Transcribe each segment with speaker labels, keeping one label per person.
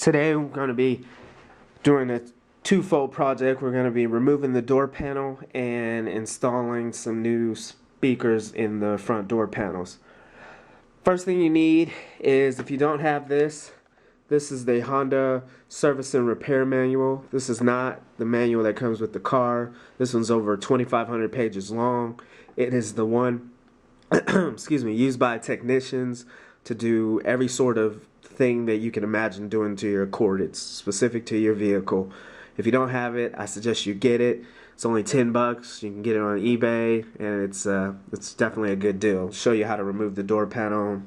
Speaker 1: Today we're going to be doing a twofold project. We're going to be removing the door panel and installing some new speakers in the front door panels. First thing you need is, if you don't have this is the Honda Service and Repair Manual. This is not the manual that comes with the car. This one's over 2,500 pages long. It is the one excuse me, used by technicians to do every sort of thing that you can imagine doing to your Accord. It's specific to your vehicle. If you don't have it, I suggest you get it. It's only $10. You can get it on eBay, and it's definitely a good deal. Show you how to remove the door panel,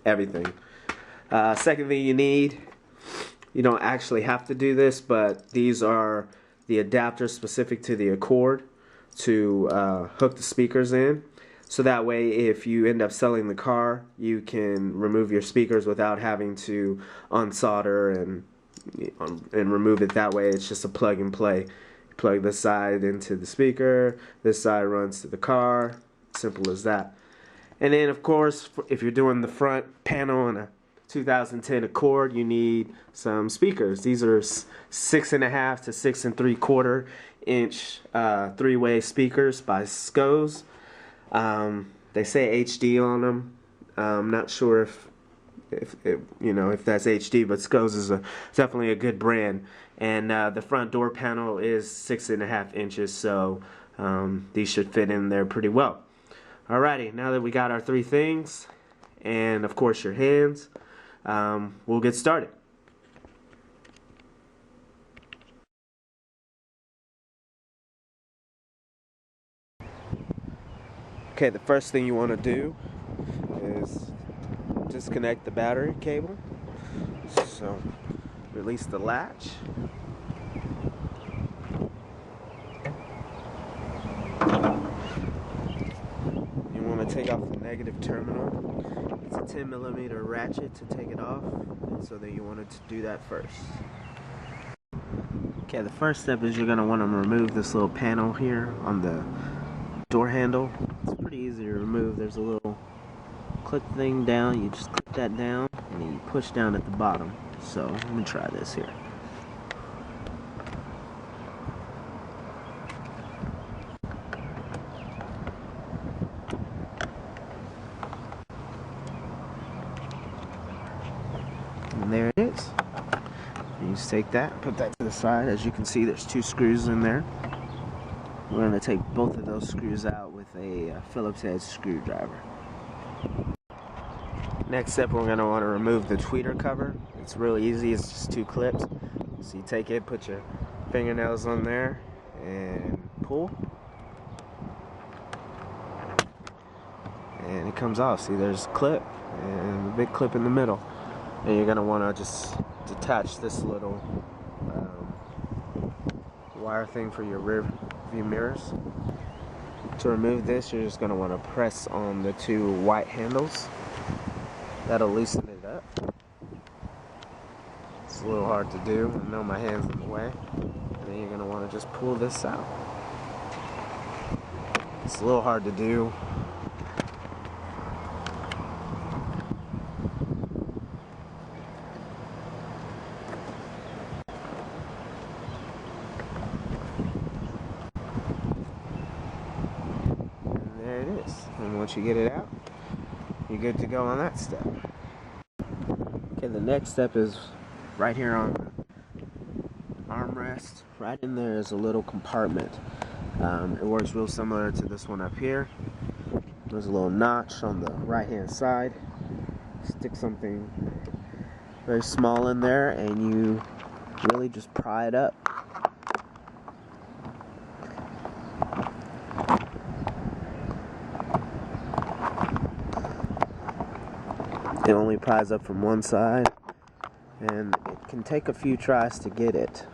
Speaker 1: everything. Second thing you need, you don't actually have to do this, but these are the adapters specific to the Accord to hook the speakers in. So that way, if you end up selling the car, you can remove your speakers without having to unsolder and remove it that way. It's just a plug and play. You plug this side into the speaker, this side runs to the car. Simple as that. And then, of course, if you're doing the front panel on a 2010 Accord, you need some speakers. These are 6.5 to 6 3/4 inch three-way speakers by Skos. They say HD on them. I'm not sure if that's HD, but Skos is definitely a good brand. And the front door panel is 6.5 inches, so these should fit in there pretty well. Alrighty, now that we got our three things, and of course your hands, we'll get started. Okay, the first thing you want to do is disconnect the battery cable. So release the latch. You want to take off the negative terminal. It's a 10mm ratchet to take it off, so that you wanted to do that first. Okay, the first step is you're going to want to remove this little panel here on the door handle. It's pretty easy to remove. There's a little click thing down. You just click that down and then you push down at the bottom. So let me try this here. And there it is. You just take that, put that to the side. As you can see, there's two screws in there. We're going to take both of those screws out with a Phillips head screwdriver. Next step, we're going to want to remove the tweeter cover. It's real easy. It's just two clips. So you take it, put your fingernails on there, and pull. And it comes off. See, there's a clip and a big clip in the middle. And you're going to want to just detach this little wire thing for your rear view mirrors. To remove this, you're just going to want to press on the two white handles. That'll loosen it up. It's a little hard to do. I know my hand's in the way. And then you're going to want to just pull this out. It's a little hard to do. And once you get it out, you're good to go on that step. Okay, the next step is right here on the armrest. Right in there is a little compartment. It works real similar to this one up here. There's a little notch on the right hand side. Stick something very small in there and you really just pry it up. It only pries up from one side, and it can take a few tries to get it.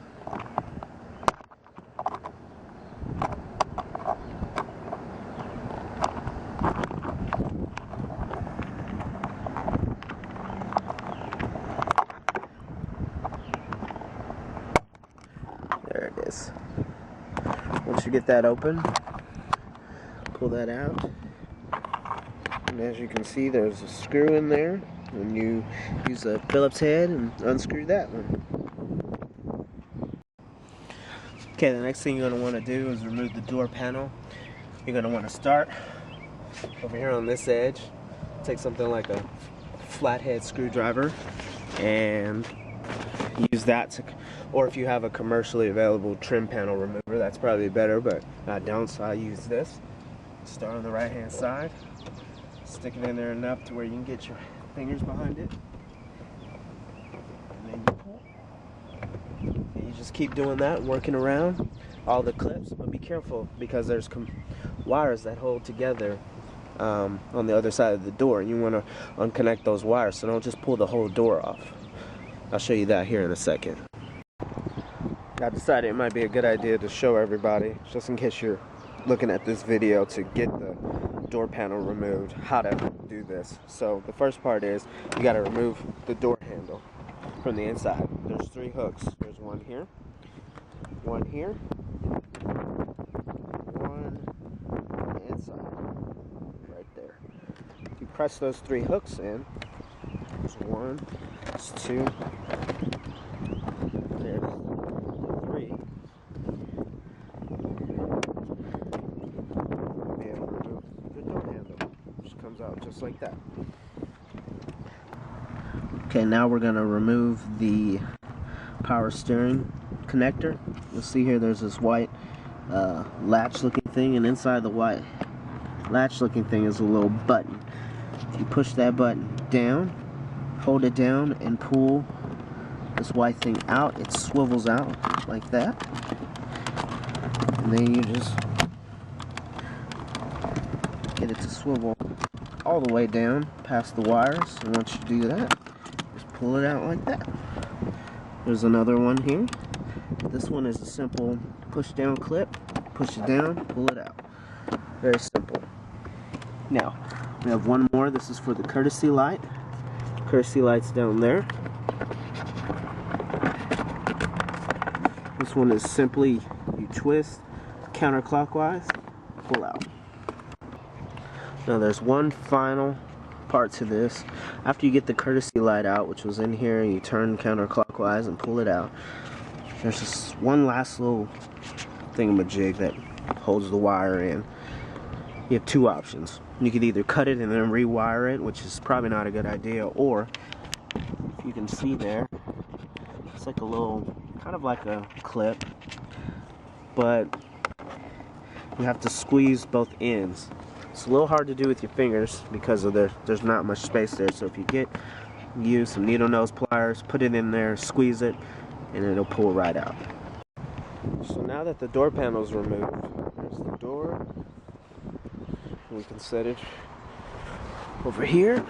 Speaker 1: There it is. Once you get that open, pull that out. And as you can see, there's a screw in there and you use a Phillips head and unscrew that one. Okay, the next thing you're going to want to do is remove the door panel. You're going to want to start over here on this edge. Take something like a flathead screwdriver and use that to, or if you have a commercially available trim panel remover, that's probably better, but I don't, so I use this. Start on the right hand side, stick it in there enough to where you can get your fingers behind it, and then you pull. And you just keep doing that, working around all the clips, but be careful because there's wires that hold together on the other side of the door, and you want to unconnect those wires, so don't just pull the whole door off. I'll show you that here in a second. I decided it might be a good idea to show everybody, just in case you're looking at this video to get the door panel removed, how to do this. So the first part is you got to remove the door handle from the inside. There's 3 hooks. There's one here, one here, one on the inside, right there. You press those 3 hooks in. There's 1, there's 2, there's 3. Be able to remove the door handle, which comes out just like that. Okay, now we're going to remove the power steering connector. You'll see here there's this white latch looking thing, and inside the white latch looking thing is a little button. If you push that button down, hold it down and pull this white thing out, it swivels out like that, and then you just get it to swivel all the way down past the wires, and once you do that, just pull it out like that. There's another one here. This one is a simple push down clip, push it down, pull it out. Very simple. Now we have one more. This is for the courtesy light. Courtesy light's down there. This one is simply you twist counterclockwise, pull out. Now there's one final part to this. After you get the courtesy light out, which was in here, you turn counterclockwise and pull it out. There's just one last little thingamajig that holds the wire in. You have 2 options. You could either cut it and then rewire it, which is probably not a good idea, or if you can see there, it's like a little, kind of like a clip, but you have to squeeze both ends. It's a little hard to do with your fingers because of there's not much space there, so if you use some needle nose pliers, put it in there, squeeze it, and it'll pull right out. So now that the door panel is removed, there's the door. We can set it over here.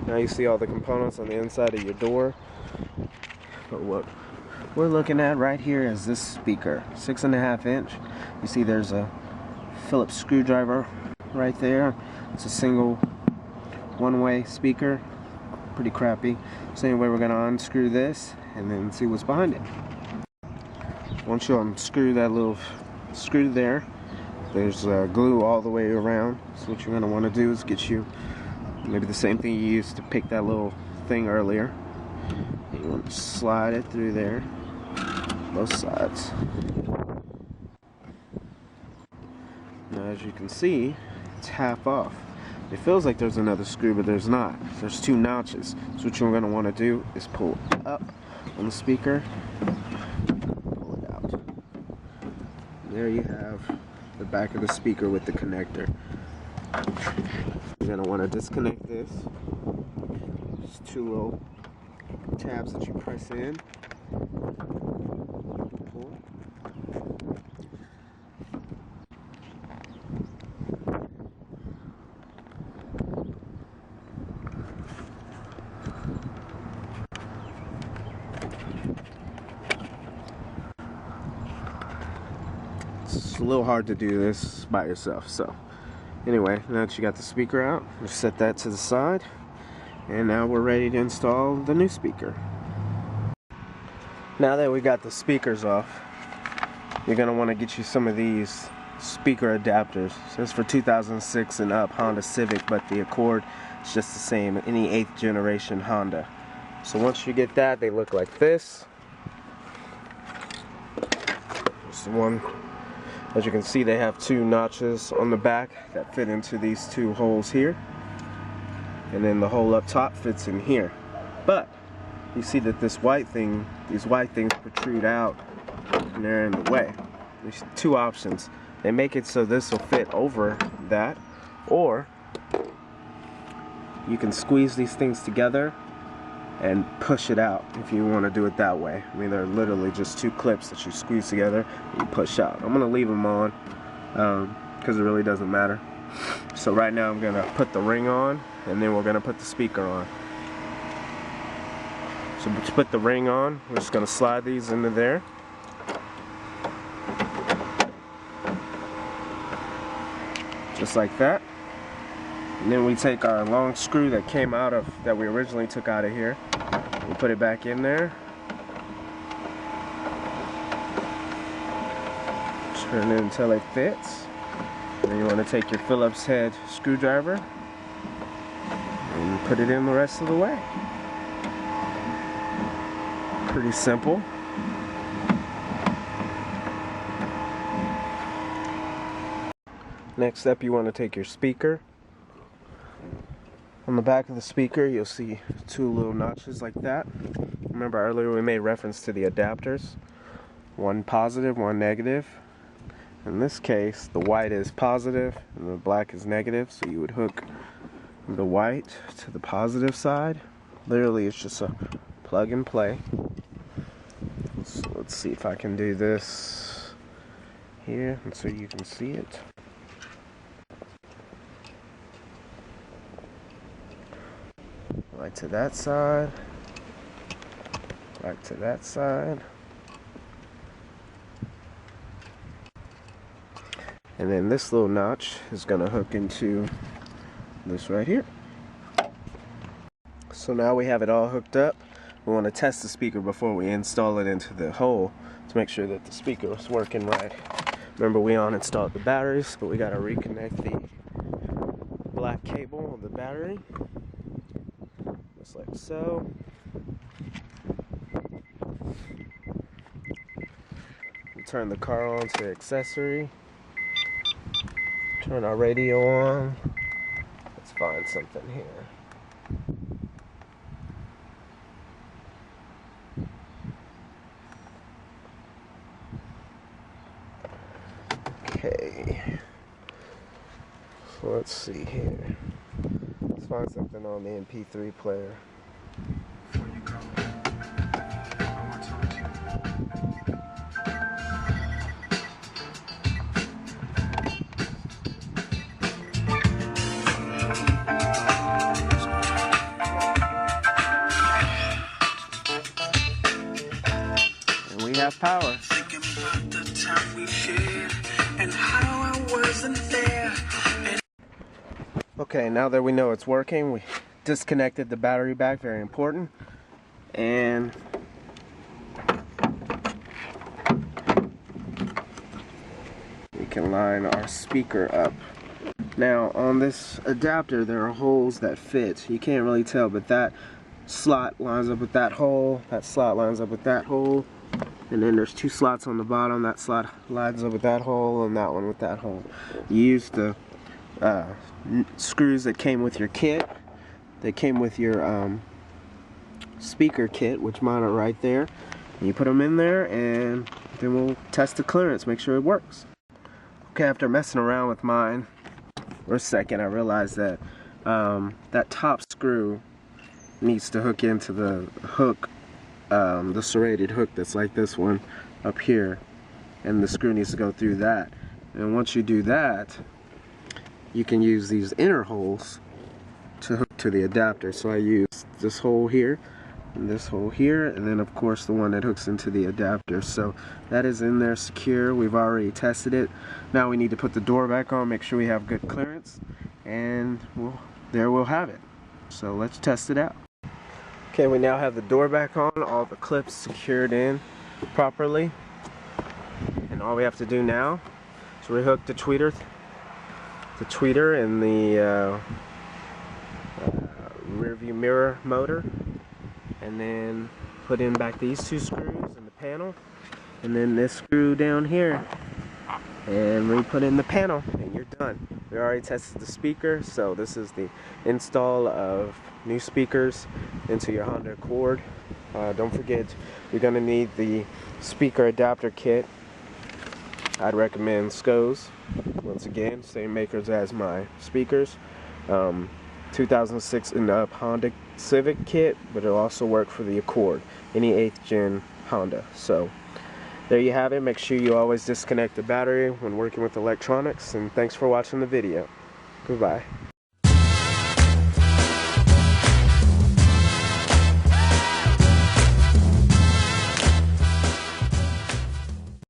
Speaker 1: Now you see all the components on the inside of your door. But what we're looking at right here is this speaker, 6.5 inch. You see there's a Phillips screwdriver right there. It's a single one-way speaker, pretty crappy. So anyway, we're gonna unscrew this and then see what's behind it. Once you unscrew that little screw there, there's glue all the way around. So what you're going to want to do is get you maybe the same thing you used to pick that little thing earlier. You want to slide it through there, both sides. Now as you can see, it's half off. It feels like there's another screw, but there's not. There's 2 notches. So what you're going to want to do is pull up on the speaker, pull it out. There you have the back of the speaker with the connector. You're going to want to disconnect this. There's 2 little tabs that you press in. Pull. It's a little hard to do this by yourself, so anyway, now that you got the speaker out, just set that to the side, and now we're ready to install the new speaker. Now that we got the speakers off, you're going to want to get you some of these speaker adapters. So it's for 2006 and up Honda Civic, but the Accord is just the same, any 8th generation Honda. So once you get that, they look like this. This one, as you can see, they have 2 notches on the back that fit into these 2 holes here, and then the hole up top fits in here. But you see that these white things protrude out and they're in the way. There's 2 options. They make it so this will fit over that, or you can squeeze these things together and push it out if you want to do it that way. I mean, they're literally just 2 clips that you squeeze together and you push out. I'm going to leave them on because it really doesn't matter. So right now I'm going to put the ring on, and then we're going to put the speaker on. So to put the ring on, we're just going to slide these into there. Just like that. And then we take our long screw that came out of, that we originally took out of here, we put it back in there, turn it until it fits. And then you want to take your Phillips head screwdriver and put it in the rest of the way. Pretty simple. Next up, you want to take your speaker. On the back of the speaker, you'll see 2 little notches like that. Remember earlier we made reference to the adapters. 1 positive, 1 negative. In this case, the white is positive and the black is negative, so you would hook the white to the positive side. Literally, it's just a plug and play. So let's see if I can do this here, and so you can see it. Right to that side, right to that side, and then this little notch is going to hook into this right here. So now we have it all hooked up. We want to test the speaker before we install it into the hole to make sure that the speaker is working right. Remember, we uninstalled the batteries, but we got to reconnect the black cable of the battery. Just like so. We turn the car on to accessory. Turn our radio on. Let's find something here. Okay. So let's see here. Let's find something on the MP3 player.
Speaker 2: Before you go, I want to talk to you.
Speaker 1: And we have power.
Speaker 2: Thinking about the time we shared and how I wasn't there.
Speaker 1: Okay, now that we know it's working, we disconnected the battery back, very important. And we can line our speaker up. Now on this adapter there are holes that fit. You can't really tell, but that slot lines up with that hole, that slot lines up with that hole, and then there's 2 slots on the bottom. That slot lines up with that hole, and that one with that hole. You use the screws that came with your kit. They came with your speaker kit, which mine are right there. And you put them in there, and then we'll test the clearance, make sure it works. Okay, after messing around with mine for a second, I realized that that top screw needs to hook into the hook, the serrated hook that's like this one up here, and the screw needs to go through that. And once you do that, you can use these inner holes to hook to the adapter. So I use this hole here and this hole here, and then of course the one that hooks into the adapter. So that is in there secure. We've already tested it. Now we need to put the door back on, make sure we have good clearance, and there we'll have it. So let's test it out. Okay, we now have the door back on, all the clips secured in properly, and all we have to do now So we hooked the tweeter and the rear view mirror motor, and then put in back these two screws in the panel, and then this screw down here, and we put in the panel, and you're done. We already tested the speaker, so this is the install of new speakers into your Honda Accord. Don't forget, you're going to need the speaker adapter kit. I'd recommend SCO's. Once again, same makers as my speakers. 2006 and up Honda Civic kit, but it'll also work for the Accord, any 8th gen Honda. So there you have it. Make sure you always disconnect the battery when working with electronics, and thanks for watching the video. Goodbye.